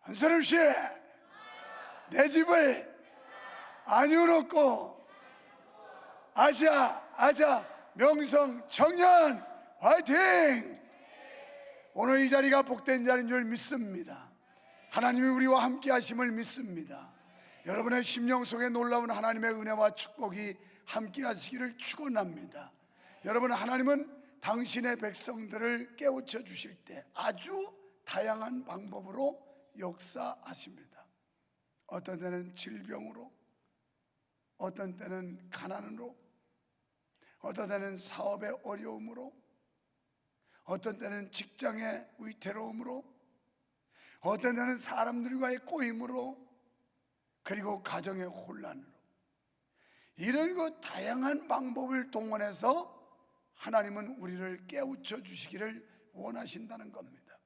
한사람 씨, 내 집을 안유놓고 아자 명성 청년 화이팅! 오늘 이 자리가 복된 자리인 줄 믿습니다. 하나님이 우리와 함께 하심을 믿습니다. 여러분의 심령 속에 놀라운 하나님의 은혜와 축복이 함께 하시기를 축원합니다. 여러분, 하나님은 당신의 백성들을 깨우쳐 주실 때 아주 다양한 방법으로 역사하십니다. 어떤 때는 질병으로, 어떤 때는 가난으로, 어떤 때는 사업의 어려움으로, 어떤 때는 직장의 위태로움으로, 어떤 때는 사람들과의 꼬임으로, 그리고 가정의 혼란으로, 이런 그 다양한 방법을 동원해서 하나님은 우리를 깨우쳐 주시기를 원하신다는 겁니다.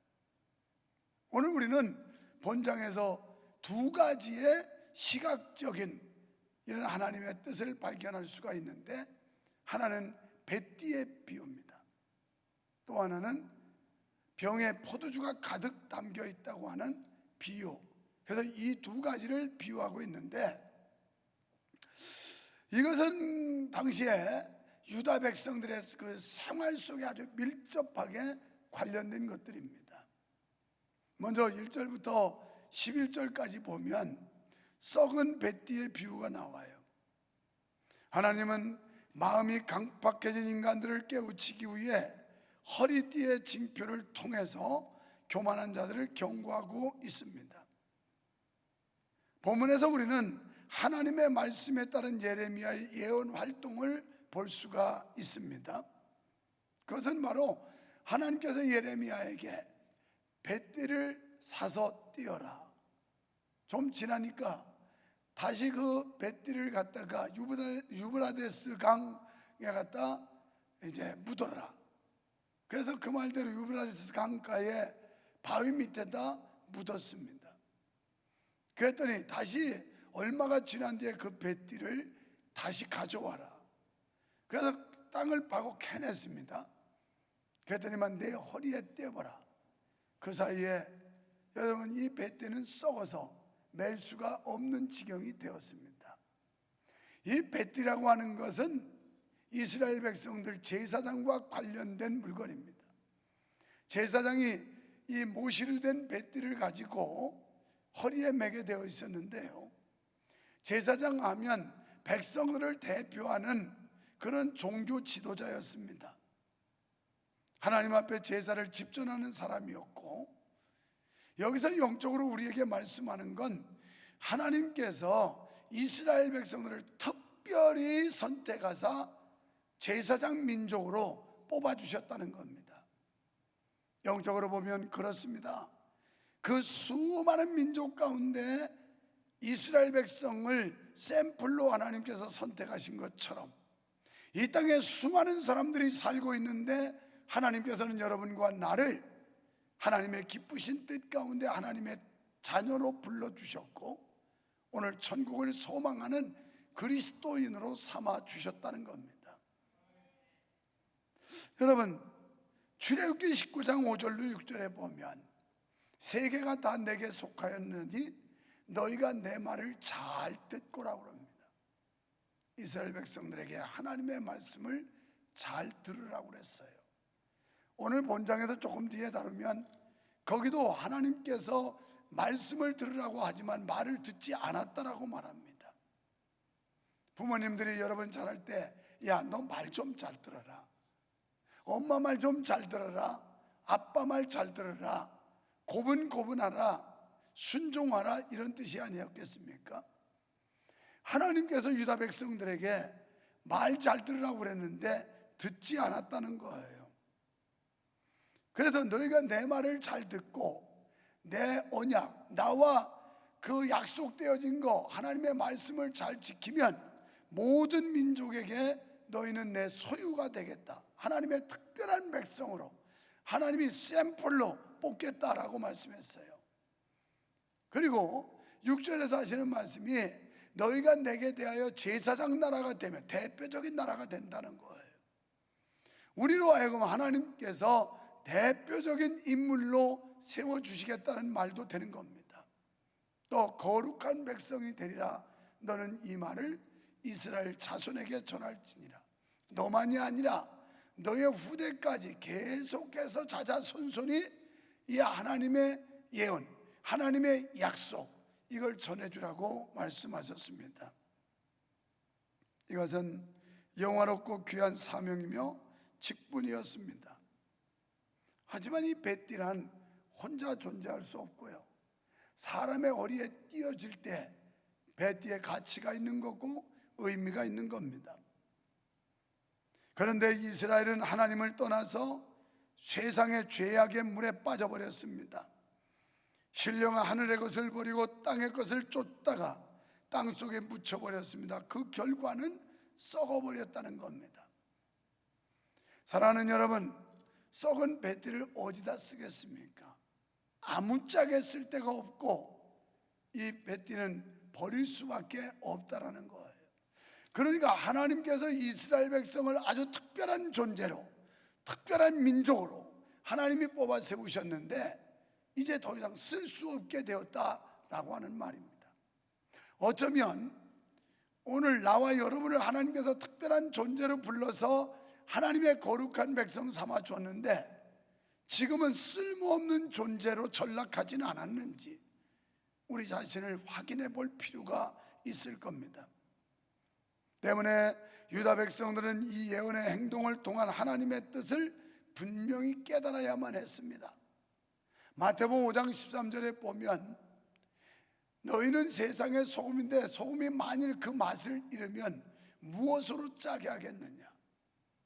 오늘 우리는 본장에서 두 가지의 시각적인 이런 하나님의 뜻을 발견할 수가 있는데, 하나는 뱃띠의 비유입니다. 또 하나는 병에 포도주가 가득 담겨 있다고 하는 비유. 그래서 이 두 가지를 비유하고 있는데, 이것은 당시에 유다 백성들의 그 생활 속에 아주 밀접하게 관련된 것들입니다. 먼저 1절부터 11절까지 보면 썩은 뱃띠의 비유가 나와요. 하나님은 마음이 강팍해진 인간들을 깨우치기 위해 허리띠의 징표를 통해서 교만한 자들을 경고하고 있습니다. 본문에서 우리는 하나님의 말씀에 따른 예레미야의 예언 활동을 볼 수가 있습니다. 그것은 바로 하나님께서 예레미야에게 뱃띠를 사서 띄어라. 좀 지나니까 다시 그 뱃띠를 갖다가 유브라데스 강에 갖다 이제 묻어라. 그래서 그 말대로 유브라데스 강가에 바위 밑에다 묻었습니다. 그랬더니 다시 얼마가 지난 뒤에 그 뱃띠를 다시 가져와라. 그래서 땅을 파고 캐냈습니다. 그랬더니만 내 허리에 떼어보라. 그 사이에 여러분, 이 뱃띠는 썩어서 맬 수가 없는 지경이 되었습니다. 이 뱃띠라고 하는 것은 이스라엘 백성들 제사장과 관련된 물건입니다. 제사장이 이 모시로 된 뱃띠를 가지고 허리에 매게 되어 있었는데요, 제사장 하면 백성들을 대표하는 그런 종교 지도자였습니다. 하나님 앞에 제사를 집전하는 사람이었고, 여기서 영적으로 우리에게 말씀하는 건 하나님께서 이스라엘 백성들을 특별히 선택하사 제사장 민족으로 뽑아주셨다는 겁니다. 영적으로 보면 그렇습니다. 그 수많은 민족 가운데 이스라엘 백성을 샘플로 하나님께서 선택하신 것처럼 이 땅에 수많은 사람들이 살고 있는데, 하나님께서는 여러분과 나를 하나님의 기쁘신 뜻 가운데 하나님의 자녀로 불러주셨고, 오늘 천국을 소망하는 그리스도인으로 삼아주셨다는 겁니다. 여러분, 출애굽기 19장 5절로 6절에 보면 세계가 다 내게 속하였느니 너희가 내 말을 잘 듣고라고 합니다. 이스라엘 백성들에게 하나님의 말씀을 잘 들으라고 그랬어요. 오늘 본장에서 조금 뒤에 다루면 거기도 하나님께서 말씀을 들으라고 하지만 말을 듣지 않았다라고 말합니다. 부모님들이 여러분 자랄 때, 야, 너 말 좀 잘 들어라, 엄마 말 좀 잘 들어라, 아빠 말 잘 들어라, 고분고분하라, 순종하라, 이런 뜻이 아니었겠습니까? 하나님께서 유다 백성들에게 말 잘 들으라고 그랬는데 듣지 않았다는 거예요. 그래서 너희가 내 말을 잘 듣고 내 언약, 나와 그 약속되어진 거, 하나님의 말씀을 잘 지키면 모든 민족에게 너희는 내 소유가 되겠다. 하나님의 특별한 백성으로 하나님이 샘플로 뽑겠다라고 말씀했어요. 그리고 6절에서 하시는 말씀이 너희가 내게 대하여 제사장 나라가 되면 대표적인 나라가 된다는 거예요. 우리로 하여금 하나님께서 대표적인 인물로 세워주시겠다는 말도 되는 겁니다. 또 거룩한 백성이 되리라. 너는 이 말을 이스라엘 자손에게 전할지니라. 너만이 아니라 너의 후대까지 계속해서 자자손손이 이 하나님의 예언, 하나님의 약속, 이걸 전해주라고 말씀하셨습니다. 이것은 영화롭고 귀한 사명이며 직분이었습니다. 하지만 이 벳디란 혼자 존재할 수 없고요, 사람의 허리에 띄어질 때 벳디의 가치가 있는 거고 의미가 있는 겁니다. 그런데 이스라엘은 하나님을 떠나서 세상의 죄악의 물에 빠져버렸습니다. 신령한 하늘의 것을 버리고 땅의 것을 쫓다가 땅속에 묻혀버렸습니다. 그 결과는 썩어버렸다는 겁니다. 사랑하는 여러분, 썩은 뱃띠를 어디다 쓰겠습니까? 아무짝에 쓸 데가 없고 이 뱃띠는 버릴 수밖에 없다라는 거예요. 그러니까 하나님께서 이스라엘 백성을 아주 특별한 존재로, 특별한 민족으로 하나님이 뽑아 세우셨는데 이제 더 이상 쓸 수 없게 되었다라고 하는 말입니다. 어쩌면 오늘 나와 여러분을 하나님께서 특별한 존재로 불러서 하나님의 거룩한 백성 삼아 주었는데 지금은 쓸모없는 존재로 전락하지는 않았는지 우리 자신을 확인해 볼 필요가 있을 겁니다. 때문에 유다 백성들은 이 예언의 행동을 통한 하나님의 뜻을 분명히 깨달아야만 했습니다. 마태복음 5장 13절에 보면 너희는 세상의 소금인데 소금이 만일 그 맛을 잃으면 무엇으로 짜게 하겠느냐.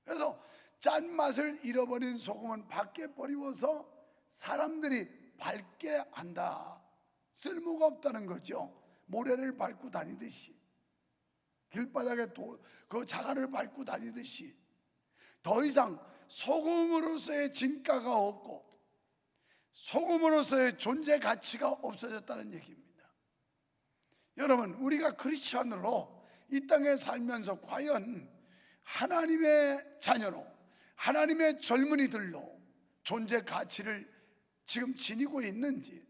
그래서 짠 맛을 잃어버린 소금은 밖에 버리워서 사람들이 밟게 한다. 쓸모가 없다는 거죠. 모래를 밟고 다니듯이, 길바닥에 그 자갈을 밟고 다니듯이 더 이상 소금으로서의 진가가 없고 소금으로서의 존재 가치가 없어졌다는 얘기입니다. 여러분, 우리가 크리스찬으로 이 땅에 살면서 과연 하나님의 자녀로, 하나님의 젊은이들로 존재 가치를 지금 지니고 있는지,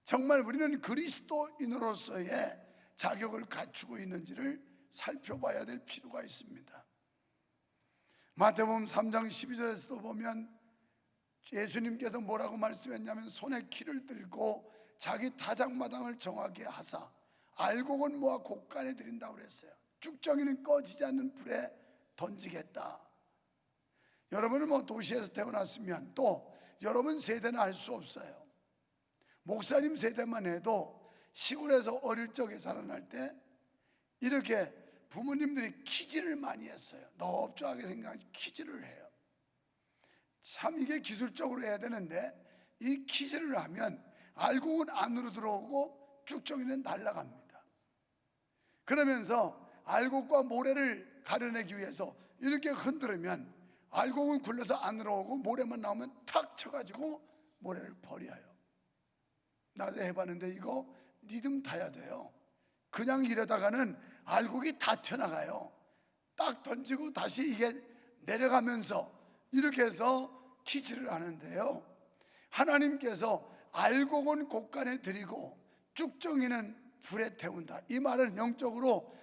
정말 우리는 그리스도인으로서의 자격을 갖추고 있는지를 살펴봐야 될 필요가 있습니다. 마태복음 3장 12절에서도 보면 예수님께서 뭐라고 말씀했냐면 손에 키를 들고 자기 타작마당을 정하게 하사 알곡은 모아 곡간에 드린다고 그랬어요. 쭉정이는 꺼지지 않는 불에 던지겠다. 여러분은 뭐 도시에서 태어났으면 또 여러분 세대는 알 수 없어요. 목사님 세대만 해도 시골에서 어릴 적에 자라날 때 이렇게 부모님들이 키질을 많이 했어요. 넓적하게 생각하지 키질을 해요. 참 이게 기술적으로 해야 되는데 이 키질을 하면 알곡은 안으로 들어오고 쭉정이는 날아갑니다. 그러면서 알곡과 모래를 가려내기 위해서 이렇게 흔들으면 알곡은 굴러서 안으로 오고 모래만 나오면 탁 쳐가지고 모래를 버려요. 나도 해봤는데 이거 리듬 타야 돼요. 그냥 이러다가는 알곡이 다 튀어나가요. 딱 던지고 다시 이게 내려가면서 이렇게 해서 키질을 하는데요, 하나님께서 알곡은 곡간에 드리고 쭉정이는 불에 태운다. 이 말은 영적으로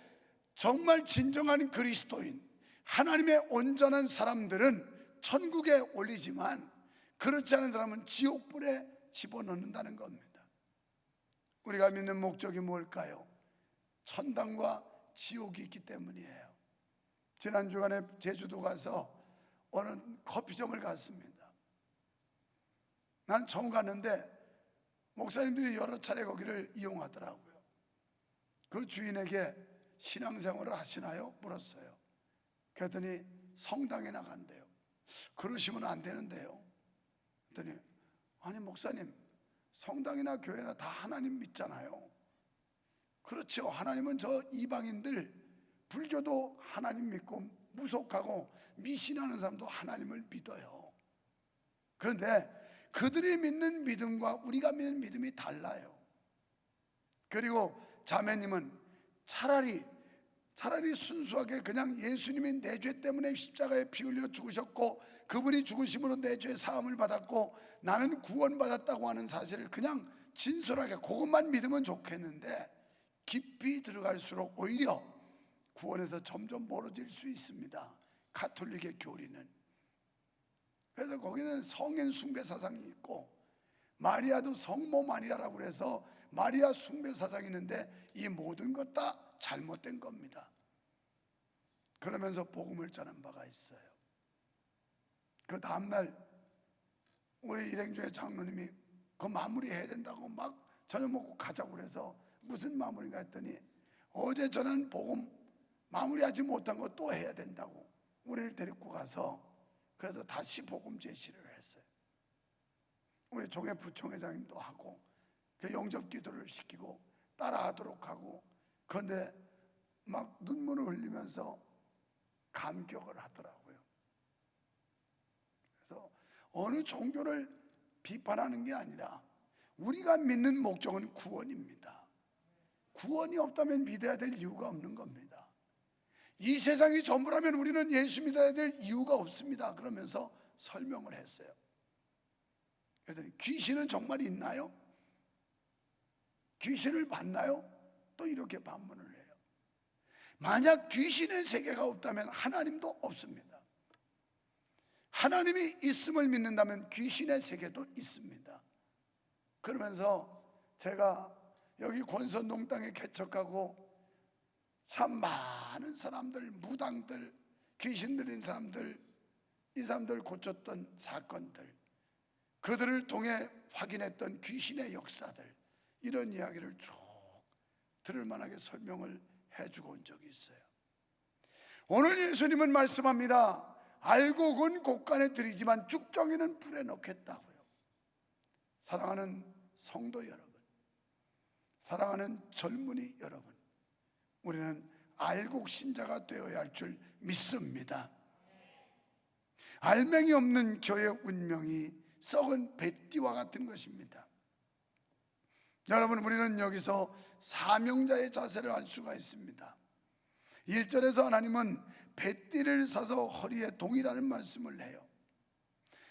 정말 진정한 그리스도인, 하나님의 온전한 사람들은 천국에 올리지만 그렇지 않은 사람은 지옥불에 집어넣는다는 겁니다. 우리가 믿는 목적이 뭘까요? 천당과 지옥이 있기 때문이에요. 지난 주간에 제주도 가서 어느 커피점을 갔습니다. 난 처음 갔는데 목사님들이 여러 차례 거기를 이용하더라고요. 그 주인에게 신앙생활을 하시나요? 물었어요. 그랬더니 성당에 나간대요. 그러시면 안 되는데요. 그랬더니 아니 목사님, 성당이나 교회나 다 하나님 믿잖아요. 그렇죠. 하나님은 저 이방인들, 불교도 하나님 믿고 무속하고 미신하는 사람도 하나님을 믿어요. 그런데 그들이 믿는 믿음과 우리가 믿는 믿음이 달라요. 그리고 자매님은 차라리 차라리 순수하게 그냥 예수님이 내 죄 때문에 십자가에 피 흘려 죽으셨고 그분이 죽으심으로 내 죄 사함을 받았고 나는 구원받았다고 하는 사실을 그냥 진솔하게 그것만 믿으면 좋겠는데, 깊이 들어갈수록 오히려 구원에서 점점 멀어질 수 있습니다, 가톨릭의 교리는. 그래서 거기는 성인 숭배 사상이 있고, 마리아도 성모 마리아라고 해서 마리아 숭배 사상이 있는데 이 모든 것 다 잘못된 겁니다. 그러면서 복음을 전한 바가 있어요. 그 다음날 우리 일행중에 장로님이 그 마무리해야 된다고 막 저녁 먹고 가자고 그래서 무슨 마무리인가 했더니 어제 전한 복음 마무리하지 못한 거 또 해야 된다고 우리를 데리고 가서, 그래서 다시 복음 제시를 했어요. 우리 종회 부총회장님도 하고 그 영접 기도를 시키고 따라하도록 하고, 그런데 막 눈물을 흘리면서 감격을 하더라고요. 그래서 어느 종교를 비판하는 게 아니라 우리가 믿는 목적은 구원입니다. 구원이 없다면 믿어야 될 이유가 없는 겁니다. 이 세상이 전부라면 우리는 예수 믿어야 될 이유가 없습니다. 그러면서 설명을 했어요. 그랬더니 귀신은 정말 있나요? 귀신을 봤나요? 또 이렇게 반문을 해요. 만약 귀신의 세계가 없다면 하나님도 없습니다. 하나님이 있음을 믿는다면 귀신의 세계도 있습니다. 그러면서 제가 여기 권선동 땅에 개척하고 참 많은 사람들, 무당들, 귀신 들린 사람들, 이 사람들 고쳤던 사건들, 그들을 통해 확인했던 귀신의 역사들, 이런 이야기를 쭉 들을 만하게 설명을 해주고 온 적이 있어요. 오늘 예수님은 말씀합니다. 알곡은 곡간에 들이지만 쭉정이는 불에 넣겠다고요. 사랑하는 성도 여러분, 사랑하는 젊은이 여러분, 우리는 알곡 신자가 되어야 할 줄 믿습니다. 알맹이 없는 교회 운명이 썩은 뱃띠와 같은 것입니다. 여러분, 우리는 여기서 사명자의 자세를 알 수가 있습니다. 1절에서 하나님은 뱃띠를 사서 허리에 동이라는 말씀을 해요.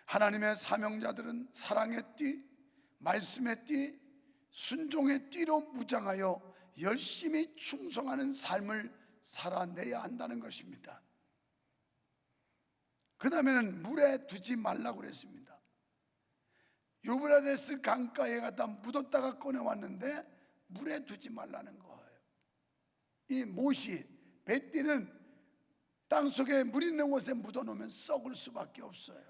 하나님의 사명자들은 사랑의 띠, 말씀의 띠, 순종의 띠로 무장하여 열심히 충성하는 삶을 살아내야 한다는 것입니다. 그 다음에는 물에 두지 말라고 그랬습니다. 유브라데스 강가에 갖다 묻었다가 꺼내왔는데 물에 두지 말라는 거예요. 이 못이, 뱃띠는 땅속에 물 있는 곳에 묻어놓으면 썩을 수밖에 없어요.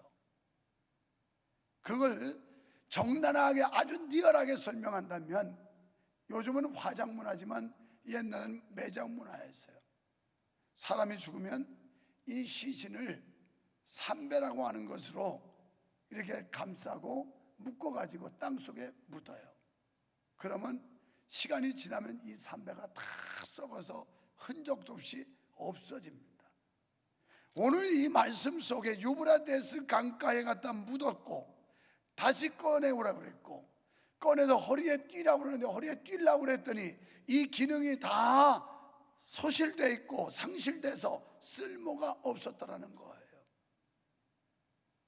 그걸 적나라하게 아주 리얼하게 설명한다면, 요즘은 화장문화지만 옛날에는 매장문화였어요. 사람이 죽으면 이 시신을 삼배라고 하는 것으로 이렇게 감싸고 묶어가지고 땅속에 묻어요. 그러면 시간이 지나면 이 삼배가 다 썩어서 흔적도 없이 없어집니다. 오늘 이 말씀 속에 유브라데스 강가에 갖다 묻었고 다시 꺼내오라고 그랬고, 꺼내서 허리에 띠라고 그러는데 허리에 띠려고 그랬더니 이 기능이 다 소실돼 있고 상실돼서 쓸모가 없었다라는 거예요.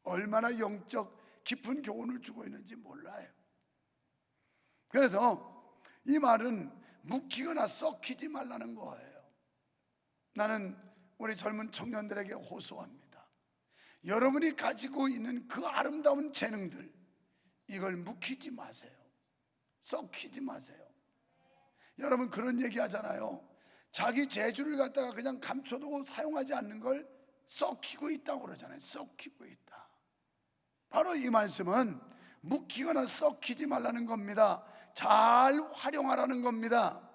얼마나 영적 깊은 교훈을 주고 있는지 몰라요. 그래서 이 말은 묵히거나 썩히지 말라는 거예요. 나는 우리 젊은 청년들에게 호소합니다. 여러분이 가지고 있는 그 아름다운 재능들, 이걸 묵히지 마세요. 썩히지 마세요. 여러분, 그런 얘기 하잖아요. 자기 재주를 갖다가 그냥 감춰두고 사용하지 않는 걸 썩히고 있다고 그러잖아요. 썩히고 있다. 바로 이 말씀은 묵히거나 썩히지 말라는 겁니다. 잘 활용하라는 겁니다.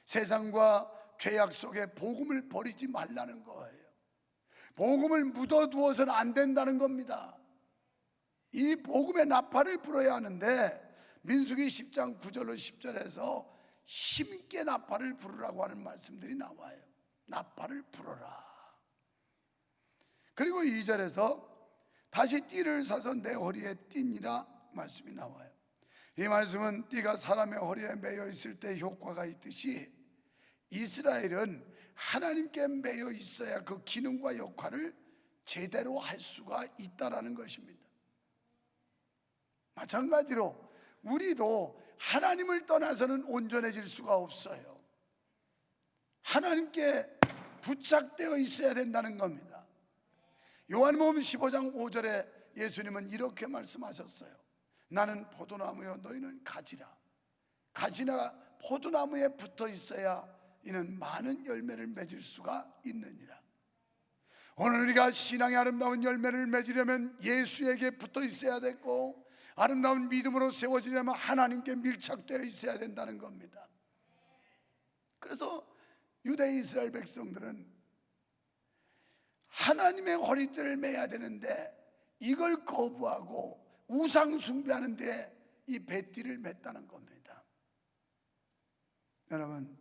세상과 죄악 속에 복음을 버리지 말라는 거예요. 복음을 묻어두어서는 안 된다는 겁니다. 이 복음의 나팔을 불어야 하는데, 민수기 10장 9절로 10절에서 힘있게 나팔을 부르라고 하는 말씀들이 나와요. 나팔을 불어라. 그리고 2절에서 다시 띠를 사서 내 허리에 띠니라 말씀이 나와요. 이 말씀은 띠가 사람의 허리에 매여 있을 때 효과가 있듯이 이스라엘은 하나님께 매여 있어야 그 기능과 역할을 제대로 할 수가 있다라는 것입니다. 마찬가지로 우리도 하나님을 떠나서는 온전해질 수가 없어요. 하나님께 부착되어 있어야 된다는 겁니다. 요한복음 15장 5절에 예수님은 이렇게 말씀하셨어요. 나는 포도나무여 너희는 가지라. 가지나 포도나무에 붙어 있어야 이는 많은 열매를 맺을 수가 있느니라. 오늘 우리가 신앙의 아름다운 열매를 맺으려면 예수에게 붙어 있어야 되고, 아름다운 믿음으로 세워지려면 하나님께 밀착되어 있어야 된다는 겁니다. 그래서 유대 이스라엘 백성들은 하나님의 허리띠를 매야 되는데 이걸 거부하고 우상 숭배하는데 이 배띠를 맸다는 겁니다. 여러분,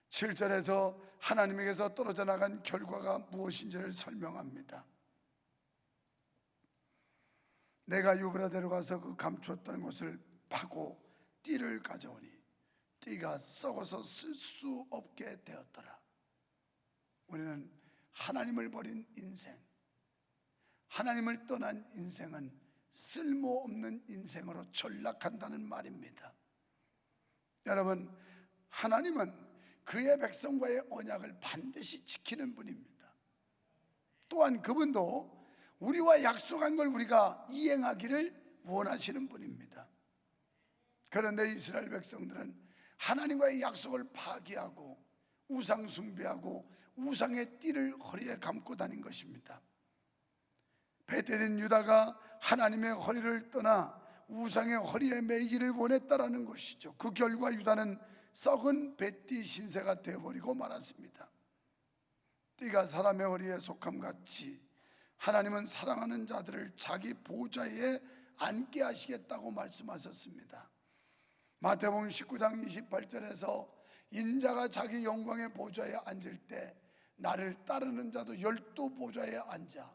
7절에서 하나님에게서 떨어져 나간 결과가 무엇인지를 설명합니다. 내가 유브라 데려가서 그 감추었던 것을 파고 띠를 가져오니 띠가 썩어서 쓸 수 없게 되었더라. 우리는 하나님을 버린 인생, 하나님을 떠난 인생은 쓸모없는 인생으로 전락한다는 말입니다. 여러분, 하나님은 그의 백성과의 언약을 반드시 지키는 분입니다. 또한 그분도 우리와 약속한 걸 우리가 이행하기를 원하시는 분입니다. 그런데 이스라엘 백성들은 하나님과의 약속을 파기하고 우상 숭배하고 우상의 띠를 허리에 감고 다닌 것입니다. 베테된 유다가 하나님의 허리를 떠나 우상의 허리에 매이기를 원했다라는 것이죠. 그 결과 유다는 썩은 뱃띠 신세가 되어버리고 말았습니다. 띠가 사람의 허리에 속함같이 하나님은 사랑하는 자들을 자기 보좌에 앉게 하시겠다고 말씀하셨습니다. 마태복음 19장 28절에서 인자가 자기 영광의 보좌에 앉을 때 나를 따르는 자도 12보좌에 앉아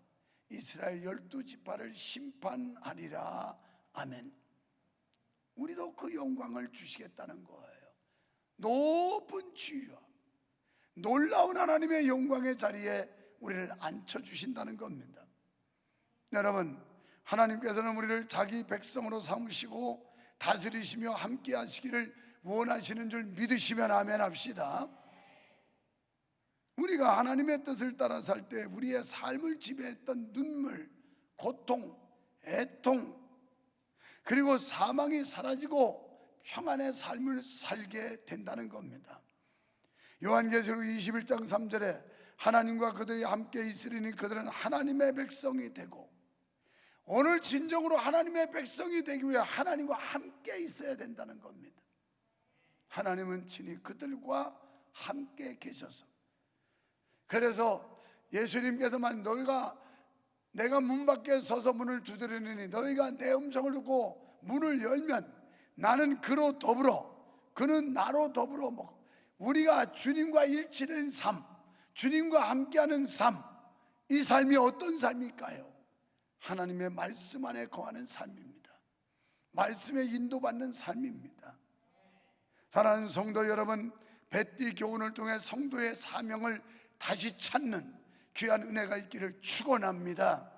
이스라엘 12지파를 심판하리라. 아멘. 우리도 그 영광을 주시겠다는 거예요. 높은 지위와 놀라운 하나님의 영광의 자리에 우리를 앉혀주신다는 겁니다. 여러분, 하나님께서는 우리를 자기 백성으로 삼으시고 다스리시며 함께 하시기를 원하시는 줄 믿으시면 아멘 합시다. 우리가 하나님의 뜻을 따라 살 때 우리의 삶을 지배했던 눈물, 고통, 애통, 그리고 사망이 사라지고 평안의 삶을 살게 된다는 겁니다. 요한계시록 21장 3절에 하나님과 그들이 함께 있으리니 그들은 하나님의 백성이 되고, 오늘 진정으로 하나님의 백성이 되기 위해 하나님과 함께 있어야 된다는 겁니다. 하나님은 친히 그들과 함께 계셔서, 그래서 예수님께서만 내가 문 밖에 서서 문을 두드리니 너희가 내 음성을 듣고 문을 열면 나는 그로 더불어 그는 나로 더불어 우리가 주님과 일치된 삶, 주님과 함께하는 삶, 이 삶이 어떤 삶일까요? 하나님의 말씀 안에 거하는 삶입니다. 말씀에 인도받는 삶입니다. 사랑하는 성도 여러분, 뱃띠 교훈을 통해 성도의 사명을 다시 찾는 귀한 은혜가 있기를 축원합니다.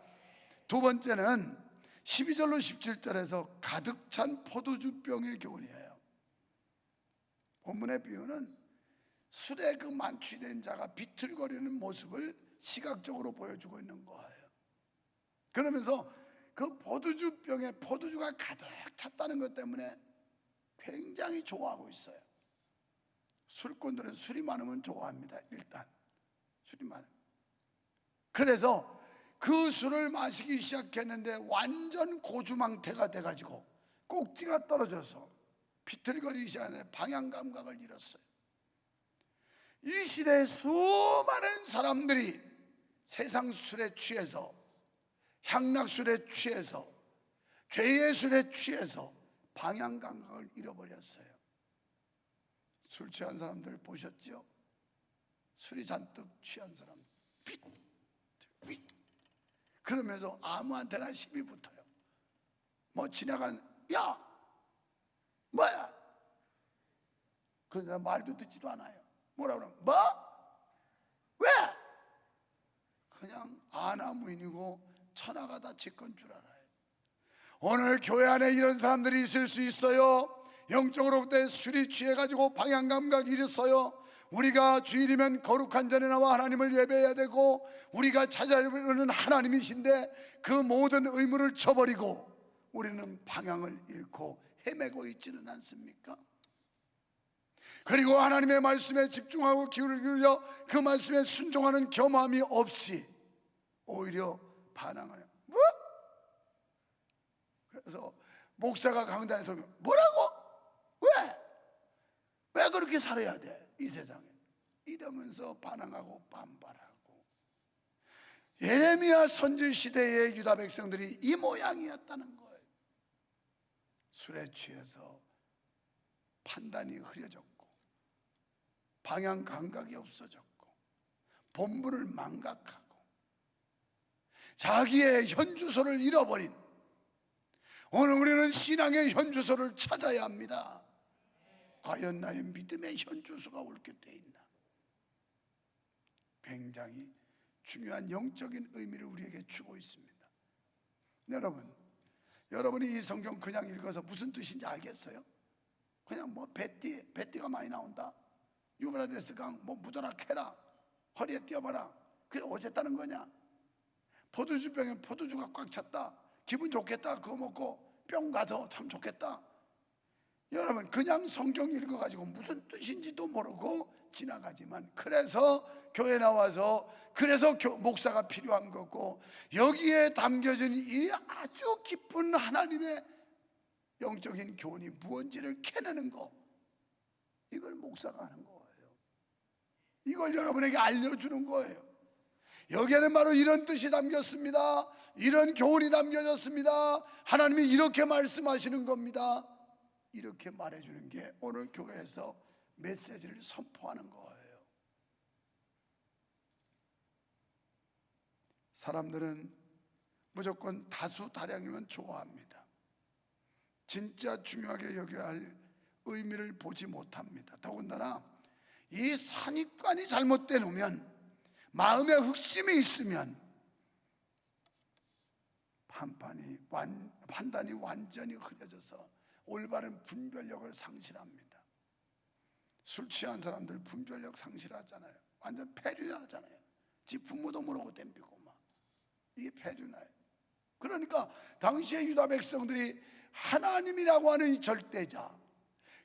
두 번째는 12절로 17절에서 가득 찬 포도주병의 교훈이에요. 본문의 비유는 술에 그 만취된 자가 비틀거리는 모습을 시각적으로 보여주고 있는 거예요. 그러면서 그 포도주병에 포도주가 가득 찼다는 것 때문에 굉장히 좋아하고 있어요. 술꾼들은 술이 많으면 좋아합니다. 일단 술이 많으면. 그래서 그 술을 마시기 시작했는데 완전 고주망태가 돼가지고 꼭지가 떨어져서 비틀거리기 시작하는데 방향 감각을 잃었어요. 이 시대에 수많은 사람들이 세상 술에 취해서, 향락술에 취해서, 죄의 술에 취해서 방향 감각을 잃어버렸어요. 술 취한 사람들 보셨죠? 술이 잔뜩 취한 사람 pit 그러면서 아무한테나 시비 붙어요. 지나가는 야 뭐야? 그러다 말도 듣지도 않아요. 뭐라 그러면 뭐? 그냥 아나무인이고 천하가 다 제 건 줄 알아요. 오늘 교회 안에 이런 사람들이 있을 수 있어요. 영적으로부터 술이 취해가지고 방향감각이 잃었어요. 우리가 주일이면 거룩한 전에 나와 하나님을 예배해야 되고 우리가 찾아보는 하나님이신데 그 모든 의무를 저버리고 우리는 방향을 잃고 헤매고 있지는 않습니까? 그리고 하나님의 말씀에 집중하고 귀를 기울여 그 말씀에 순종하는 겸함이 없이 오히려 반항하는. 뭐? 그래서 목사가 강단에서 뭐라고? 왜? 왜 그렇게 살아야 돼? 이 세상에 이러면서 반항하고 반발하고. 예레미야 선지 시대의 유다 백성들이 이 모양이었다는 거예요. 술에 취해서 판단이 흐려졌고 방향 감각이 없어졌고 본분을 망각하고 자기의 현주소를 잃어버린, 오늘 우리는 신앙의 현주소를 찾아야 합니다. 과연 나의 믿음의 현주소가 옳게 돼 있나? 굉장히 중요한 영적인 의미를 우리에게 주고 있습니다. 여러분이 이 성경 그냥 읽어서 무슨 뜻인지 알겠어요? 그냥 뭐 배띠가 많이 나온다, 유브라데스 강 뭐 묻어라 캐라, 허리에 띄어봐라, 그게 어쨌다는 거냐? 포도주병에 포도주가 꽉 찼다, 기분 좋겠다, 그거 먹고 뿅 가서 참 좋겠다. 여러분 그냥 성경 읽어가지고 무슨 뜻인지도 모르고 지나가지만, 그래서 교회 나와서 그래서 목사가 필요한 거고, 여기에 담겨진 이 아주 깊은 하나님의 영적인 교훈이 무언지를 캐내는 거, 이걸 목사가 하는 거예요. 이걸 여러분에게 알려주는 거예요. 여기에는 바로 이런 뜻이 담겼습니다. 이런 교훈이 담겨졌습니다. 하나님이 이렇게 말씀하시는 겁니다. 이렇게 말해주는 게 오늘 교회에서 메시지를 선포하는 거예요. 사람들은 무조건 다수다량이면 좋아합니다. 진짜 중요하게 여겨야 할 의미를 보지 못합니다. 더군다나 이 선입관이 잘못돼 놓으면, 마음에 흑심이 있으면 판단이 완전히 흐려져서 올바른 분별력을 상실합니다. 술 취한 사람들 분별력 상실하잖아요. 완전 폐륜하잖아요. 지 부모도 모르고 덤비고 막, 이게 폐륜이에요. 그러니까 당시의 유다 백성들이 하나님이라고 하는 이 절대자,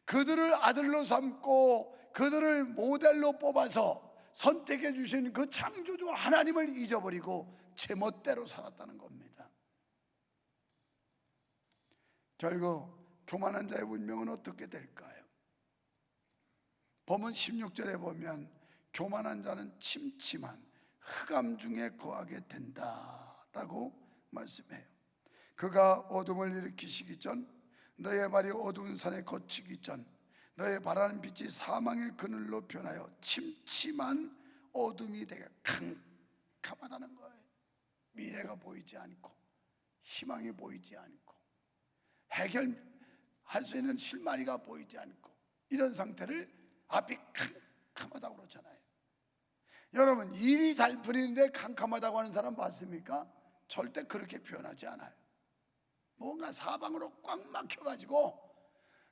그들을 아들로 삼고 그들을 모델로 뽑아서 선택해 주신 그 창조주 하나님을 잊어버리고 제멋대로 살았다는 겁니다. 결국 교만한 자의 운명은 어떻게 될까요? 본문 16절에 보면 교만한 자는 침침한 흑암 중에 거하게 된다라고 말씀해요. 그가 어둠을 일으키시기 전, 너의 발이 어두운 산에 거치기 전, 너의 바라는 빛이 사망의 그늘로 변하여 침침한 어둠이 되게 캄캄하다는 거예요. 미래가 보이지 않고 희망이 보이지 않고 해결할 수 있는 실마리가 보이지 않고, 이런 상태를 앞이 캄캄하다고 그러잖아요. 여러분 일이 잘 풀리는데 캄캄하다고 하는 사람 봤습니까? 절대 그렇게 표현하지 않아요. 뭔가 사방으로 꽉 막혀가지고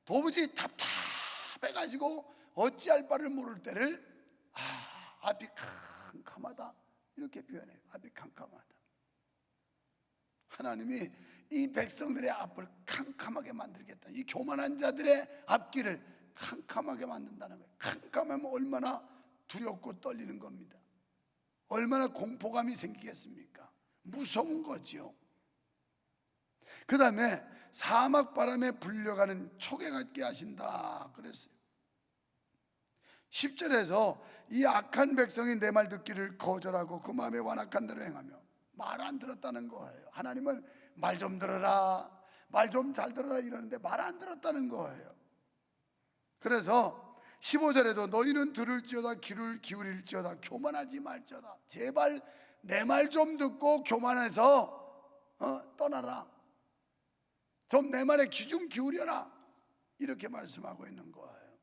도무지 답답해가지고 어찌할 바를 모를 때를 앞이 캄캄하다 이렇게 표현해요. 앞이 캄캄하다. 하나님이 이 백성들의 앞을 캄캄하게 만들겠다, 이 교만한 자들의 앞길을 캄캄하게 만든다는 거예요. 캄캄하면 얼마나 두렵고 떨리는 겁니다. 얼마나 공포감이 생기겠습니까? 무서운 거지요. 그 다음에 사막 바람에 불려가는 초계 같게 하신다 그랬어요. 10절에서 이 악한 백성이 내 말 듣기를 거절하고 그 마음에 완악한 대로 행하며, 말 안 들었다는 거예요. 하나님은 말 좀 들어라, 말 좀 잘 들어라 이러는데 말 안 들었다는 거예요. 그래서 15절에도 너희는 들을지어다 귀를 기울일지어다 교만하지 말지어다. 제발 내 말 좀 듣고 교만해서 떠나라. 좀 내 말에 귀 좀 기울여라. 이렇게 말씀하고 있는 거예요.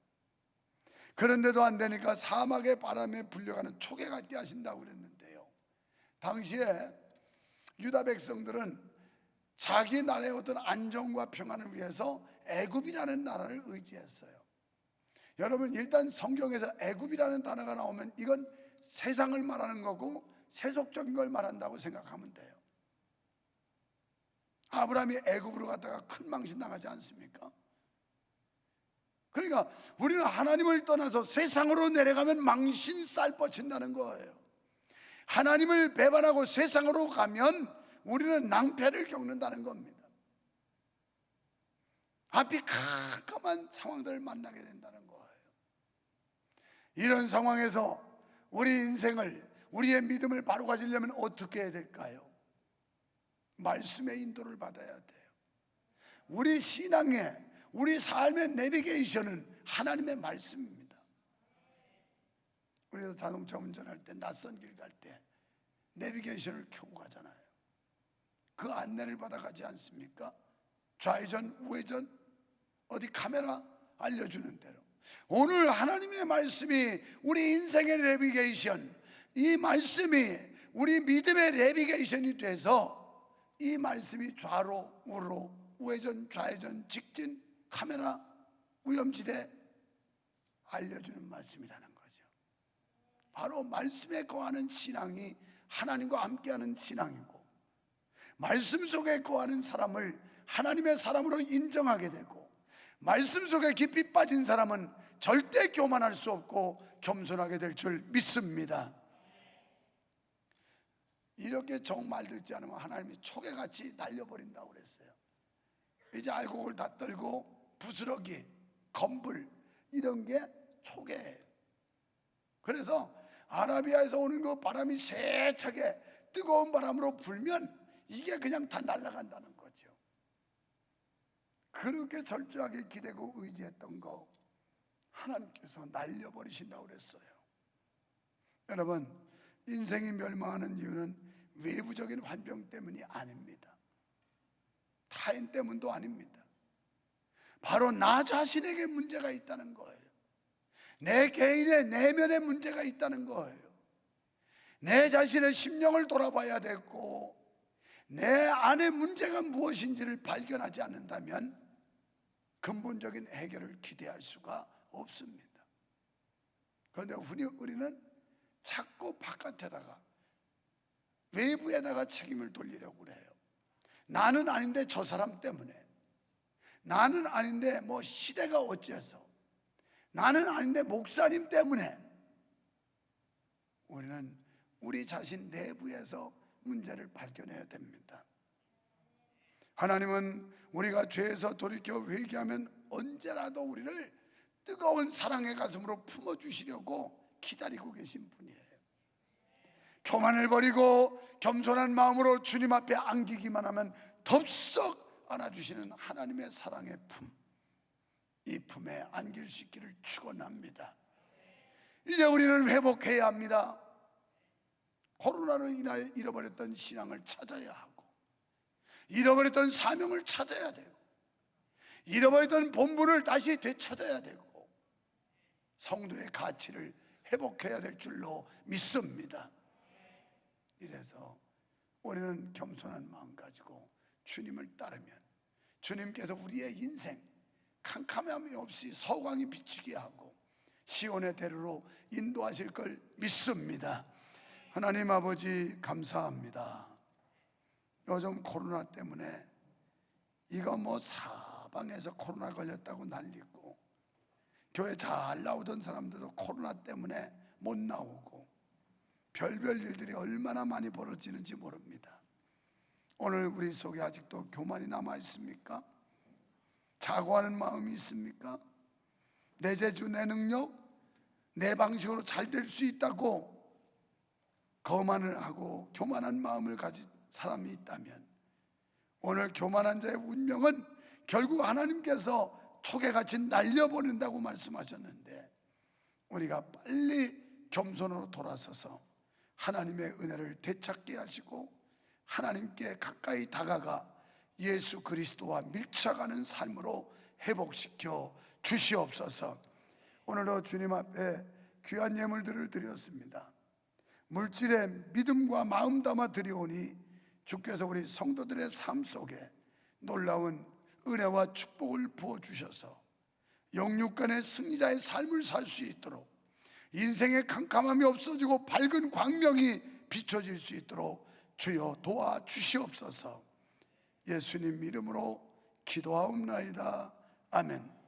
그런데도 안 되니까 사막의 바람에 불려가는 초계 같게 하신다고 그랬는데요, 당시에 유다 백성들은 자기 나라의 어떤 안정과 평안을 위해서 애굽이라는 나라를 의지했어요. 여러분, 일단 성경에서 애굽이라는 단어가 나오면 이건 세상을 말하는 거고 세속적인 걸 말한다고 생각하면 돼요. 아브라함이 애굽으로 갔다가 큰 망신 당하지 않습니까? 그러니까 우리는 하나님을 떠나서 세상으로 내려가면 망신 쌀 뻗친다는 거예요. 하나님을 배반하고 세상으로 가면 우리는 낭패를 겪는다는 겁니다. 앞이 캄캄한 상황들을 만나게 된다는 거예요. 이런 상황에서 우리 인생을, 우리의 믿음을 바로 가지려면 어떻게 해야 될까요? 말씀의 인도를 받아야 돼요. 우리 신앙의, 우리 삶의 내비게이션은 하나님의 말씀입니다. 우리가 자동차 운전할 때, 낯선 길 갈 때 내비게이션을 켜고 가잖아요. 그 안내를 받아가지 않습니까? 좌회전, 우회전, 어디 카메라 알려주는 대로. 오늘 하나님의 말씀이 우리 인생의 내비게이션, 이 말씀이 우리 믿음의 내비게이션이 돼서 이 말씀이 좌로 우로, 우회전, 좌회전, 직진, 카메라, 위험지대 알려주는 말씀이라는 거죠. 바로 말씀에 거하는 신앙이 하나님과 함께하는 신앙이고, 말씀 속에 거하는 사람을 하나님의 사람으로 인정하게 되고, 말씀 속에 깊이 빠진 사람은 절대 교만할 수 없고 겸손하게 될 줄 믿습니다. 이렇게 정말 듣지 않으면 하나님이 초계같이 날려버린다고 그랬어요. 이제 알곡을 다 떨고 부스러기, 검불 이런 게 초계예요. 그래서 아라비아에서 오는 그 바람이 세차게 뜨거운 바람으로 불면 이게 그냥 다 날아간다는 거죠. 그렇게 철저하게 기대고 의지했던 거 하나님께서 날려버리신다고 그랬어요. 여러분, 인생이 멸망하는 이유는 외부적인 환경 때문이 아닙니다. 타인 때문도 아닙니다. 바로 나 자신에게 문제가 있다는 거예요. 내 개인의 내면에 문제가 있다는 거예요. 내 자신의 심령을 돌아봐야 되고, 내 안에 문제가 무엇인지를 발견하지 않는다면 근본적인 해결을 기대할 수가 없습니다. 그런데 우리는 자꾸 바깥에다가, 외부에다가 책임을 돌리려고 그래요. 나는 아닌데 저 사람 때문에, 나는 아닌데 뭐 시대가 어째서, 나는 아닌데 목사님 때문에. 우리는 우리 자신 내부에서 문제를 발견해야 됩니다. 하나님은 우리가 죄에서 돌이켜 회개하면 언제라도 우리를 뜨거운 사랑의 가슴으로 품어주시려고 기다리고 계신 분이에요. 교만을 버리고 겸손한 마음으로 주님 앞에 안기기만 하면 덥석 안아주시는 하나님의 사랑의 품, 이 품에 안길 수 있기를 축원합니다. 이제 우리는 회복해야 합니다. 코로나로 인하여 잃어버렸던 신앙을 찾아야 하고, 잃어버렸던 사명을 찾아야 되고, 잃어버렸던 본분을 다시 되찾아야 되고, 성도의 가치를 회복해야 될 줄로 믿습니다. 이래서 우리는 겸손한 마음 가지고 주님을 따르면 주님께서 우리의 인생 캄캄함이 없이 서광이 비추게 하고 시온의 대로로 인도하실 걸 믿습니다. 하나님 아버지, 감사합니다. 요즘 코로나 때문에 이거 뭐 사방에서 코로나 걸렸다고 난리고, 교회 잘 나오던 사람들도 코로나 때문에 못 나오고, 별별 일들이 얼마나 많이 벌어지는지 모릅니다. 오늘 우리 속에 아직도 교만이 남아 있습니까? 자고하는 마음이 있습니까? 내 재주, 내 능력, 내 방식으로 잘 될 수 있다고 거만을 하고 교만한 마음을 가진 사람이 있다면, 오늘 교만한 자의 운명은 결국 하나님께서 초계같이 날려보낸다고 말씀하셨는데, 우리가 빨리 겸손으로 돌아서서 하나님의 은혜를 되찾게 하시고 하나님께 가까이 다가가 예수 그리스도와 밀착하는 삶으로 회복시켜 주시옵소서. 오늘도 주님 앞에 귀한 예물들을 드렸습니다. 물질에 믿음과 마음 담아 드리오니 주께서 우리 성도들의 삶 속에 놀라운 은혜와 축복을 부어주셔서 영육간의 승리자의 삶을 살 수 있도록, 인생의 캄캄함이 없어지고 밝은 광명이 비춰질 수 있도록 주여 도와주시옵소서. 예수님 이름으로 기도하옵나이다. 아멘.